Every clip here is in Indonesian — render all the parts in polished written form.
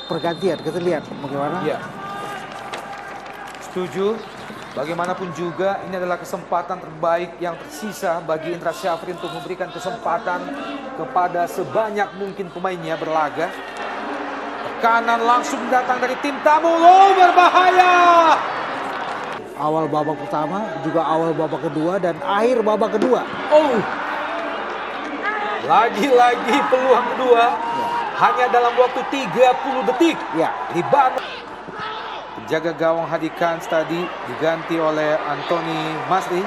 pergantian. Kita lihat bagaimana. Ya, setuju. Bagaimanapun juga ini adalah kesempatan terbaik yang tersisa bagi Indra Syafri untuk memberikan kesempatan kepada sebanyak mungkin pemainnya berlaga. Tekanan langsung datang dari tim tamu. Oh, berbahaya. Awal babak pertama, juga awal babak kedua, dan akhir babak kedua. Oh, lagi-lagi peluang kedua. Hanya dalam waktu 30 detik. Ya. Libanon. Penjaga gawang Hadi Kans tadi diganti oleh Anthony Masri.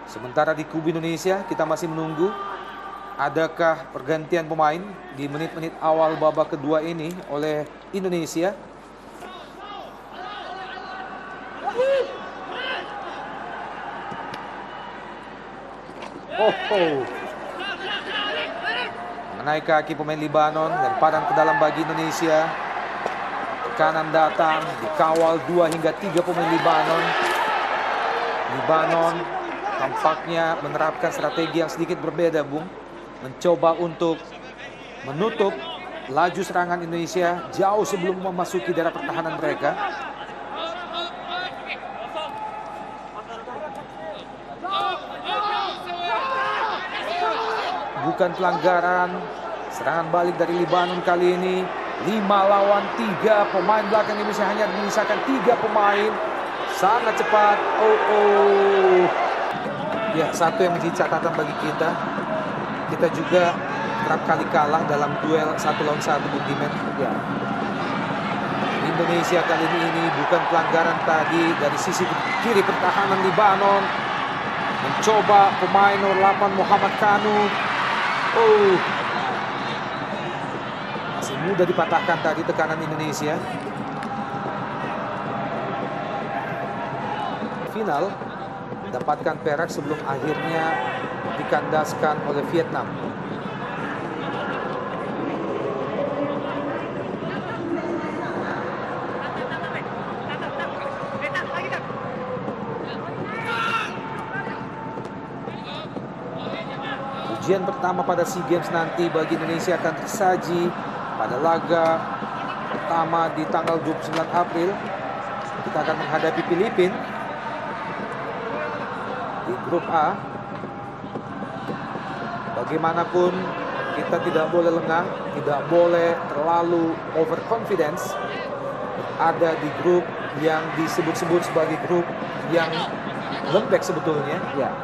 Sementara di kubu Indonesia kita masih menunggu adakah pergantian pemain di menit-menit awal babak kedua ini oleh Indonesia. Mengenai kaki pemain Libanon dan lemparan ke dalam bagi Indonesia. Tekanan datang, dikawal 2 hingga 3 pemain Libanon. Libanon tampaknya menerapkan strategi yang sedikit berbeda, Bung. Mencoba untuk menutup laju serangan Indonesia jauh sebelum memasuki daerah pertahanan mereka. Bukan pelanggaran. Serangan balik dari Libanon kali ini 5 lawan 3. Pemain belakang Indonesia hanya menyisakan 3 pemain. Sangat cepat. Ya, satu yang menjadi catatan bagi kita. Kita juga kerap kali kalah dalam duel 1 lawan 1, Budiman. Ya. Indonesia kali ini bukan pelanggaran tadi dari sisi kiri pertahanan Libanon. Mencoba pemain nomor 8 Muhammad Kanu. Masih mudah dipatahkan tadi tekanan Indonesia. Final mendapatkan perak sebelum akhirnya dikandaskan oleh Vietnam. Ujian pertama pada SEA Games nanti bagi Indonesia akan tersaji pada laga pertama di tanggal 29 April. Kita akan menghadapi Filipina di grup A. Bagaimanapun kita tidak boleh lengah, tidak boleh terlalu overconfidence. Ada di grup yang disebut-sebut sebagai grup yang lembek sebetulnya. Ya.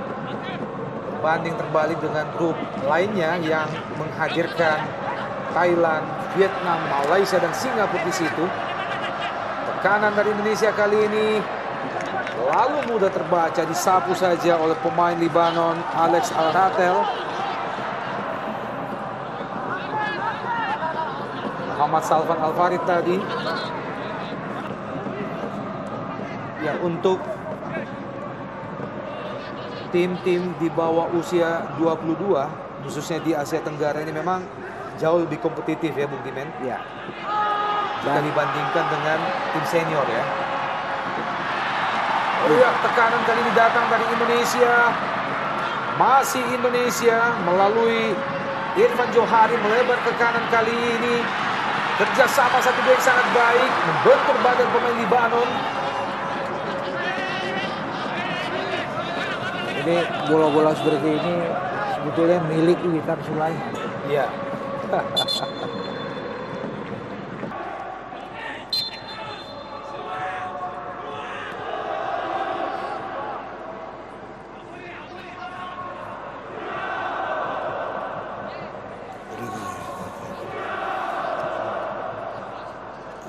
Banding terbalik dengan grup lainnya yang menghadirkan Thailand, Vietnam, Malaysia, dan Singapura di situ. Tekanan dari Indonesia kali ini lalu mudah terbaca, disapu saja oleh pemain Libanon Alex Al-Ratel. Muhammad Salvan Al-Farid tadi. Ya, untuk tim-tim di bawah usia 22, khususnya di Asia Tenggara ini memang jauh lebih kompetitif ya, Bung Dimen. Ya. Jika dibandingkan dengan tim senior ya. Tekanan kali ini datang dari Indonesia. Masih Indonesia melalui Irfan Johari melebar ke kanan kali ini. Kerjasama 1-2 yang sangat baik, membentur badan pemain Libanon. Ini bola-bola seperti ini sebetulnya milik Witan Sulaiman. Iya.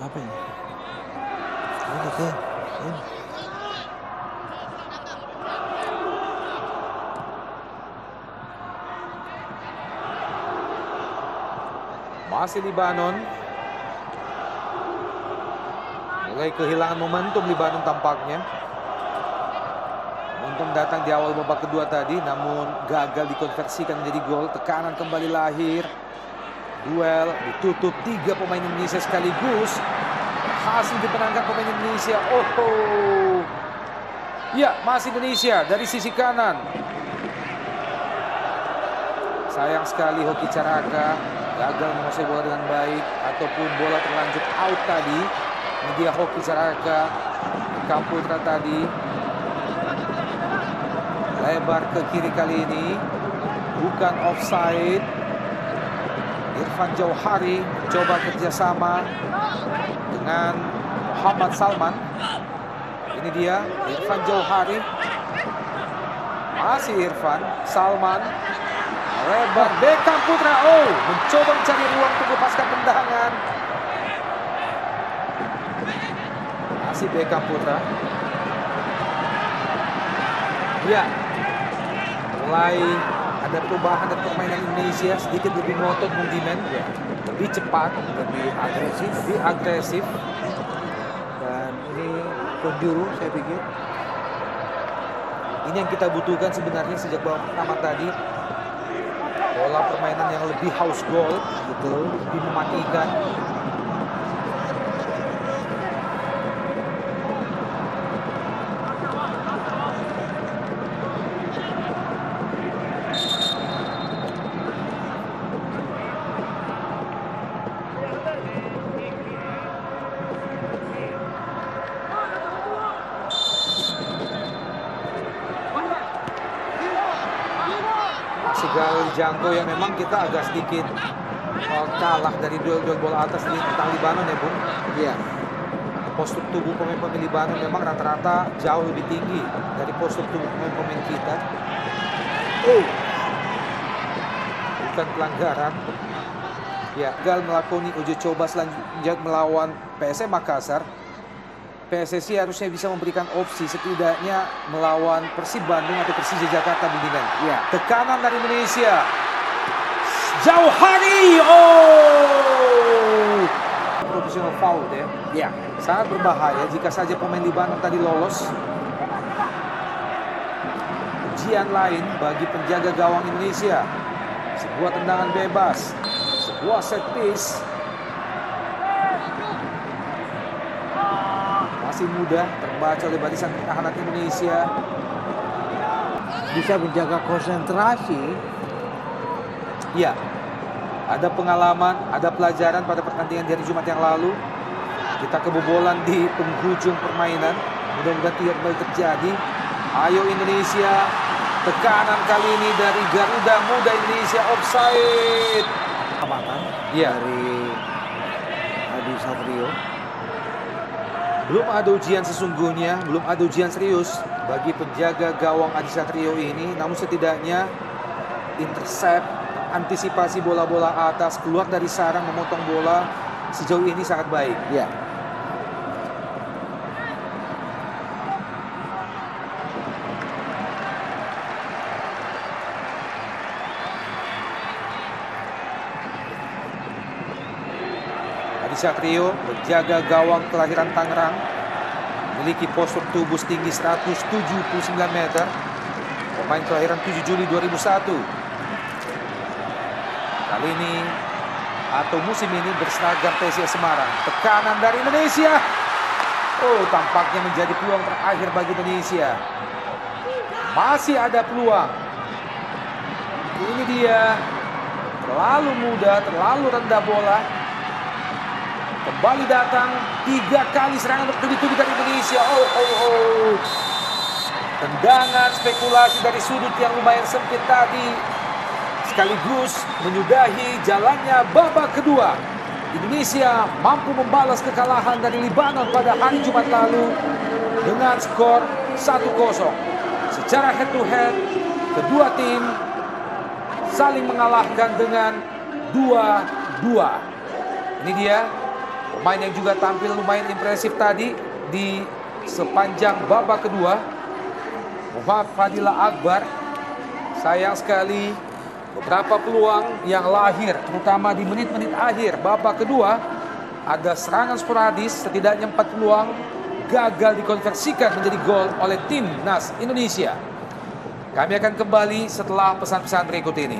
Apa ini? Ini. Masih Libanon. Mulai kehilangan momentum Libanon tampaknya. Momentum datang di awal babak kedua tadi, namun gagal dikonversikan menjadi gol. Tekanan kembali lahir. Duel ditutup 3 pemain Indonesia sekaligus. Hasil dimenangkan pemain Indonesia. Ya, masih Indonesia dari sisi kanan. Sayang sekali Hoki Caraka gagal menguasai bola dengan baik ataupun bola terlanjur out tadi. Ini dia Hoki Caraka, Bekam Putra tadi. Lebar ke kiri kali ini, bukan offside. Irfan Jauhari coba kerjasama dengan Muhammad Salman. Ini dia Irfan Jauhari. Masih Irfan, Salman. Lebar Bekam Putra. Oh, mencoba mencari ruang untuk lepaskan tendangan. Masih Bekam Putra. Ya, mulai ada perubahan dari permainan Indonesia, sedikit lebih ngotot mengdimen, lebih cepat, lebih agresif. Dan ini penjuru saya pikir. Ini yang kita butuhkan sebenarnya sejak babak pertama tadi. Pola permainan yang lebih haus gol, Betul. lebih mematikan. Segal Jangko yang memang kita agak sedikit kalah dari duel-duel bola atas di tentang Libanon ya Bung. Iya. Postur tubuh pemain-pemain Libanon memang rata-rata jauh lebih tinggi dari postur tubuh pemain-pemain kita. Oh, bukan pelanggaran. Ya, gagal melakoni uji coba selanjutnya melawan PSM Makassar. PSSI harusnya bisa memberikan opsi setidaknya melawan Persib Bandung atau Persija Jakarta Bimbingan. Iya. Tekanan dari Indonesia. Jauhari. Oh, profesional foul ya. Iya. Sangat berbahaya jika saja pemain Libanon tadi lolos. Ujian lain bagi penjaga gawang Indonesia. Sebuah tendangan bebas, sebuah set piece. Masih mudah terbaca oleh barisan pertahanan Indonesia. Bisa menjaga konsentrasi. Ya, ada pengalaman, ada pelajaran pada pertandingan di hari Jumat yang lalu. Kita kebobolan di penghujung permainan. Mudah-mudahan tidak kembali terjadi. Ayo Indonesia. Tekanan kali ini dari Garuda Muda Indonesia, offside. Amatan Iya. dari Adi Satrio. Belum ada ujian sesungguhnya, belum ada ujian serius bagi penjaga gawang Adi Satrio ini. Namun setidaknya intercept, antisipasi bola-bola atas, keluar dari sarang, memotong bola sejauh ini sangat baik. Ya. Adi Satrio, penjaga gawang kelahiran Tangerang, memiliki postur tubuh setinggi 179 meter. Pemain kelahiran 7 Juli 2001. Kali ini atau musim ini berseragam PSIS Semarang. Tekanan dari Indonesia. Oh, tampaknya menjadi peluang terakhir bagi Indonesia. Masih ada peluang. Ini dia. Terlalu mudah, terlalu rendah bola. Kembali datang 3 kali serangan bertubi-tubi dari Indonesia. Oh. Tendangan spekulasi dari sudut yang lumayan sempit tadi. Sekaligus menyudahi jalannya babak kedua. Indonesia mampu membalas kekalahan dari Libanon pada hari Jumat lalu dengan skor 1-0. Secara head to head, kedua tim saling mengalahkan dengan 2-2. Ini dia pemain yang juga tampil lumayan impresif tadi di sepanjang babak kedua. Muhammad Fadilah Akbar. Sayang sekali beberapa peluang yang lahir, terutama di menit-menit akhir babak kedua. Ada serangan sporadis, setidaknya 4 peluang gagal dikonversikan menjadi gol oleh timnas Indonesia. Kami akan kembali setelah pesan-pesan berikut ini.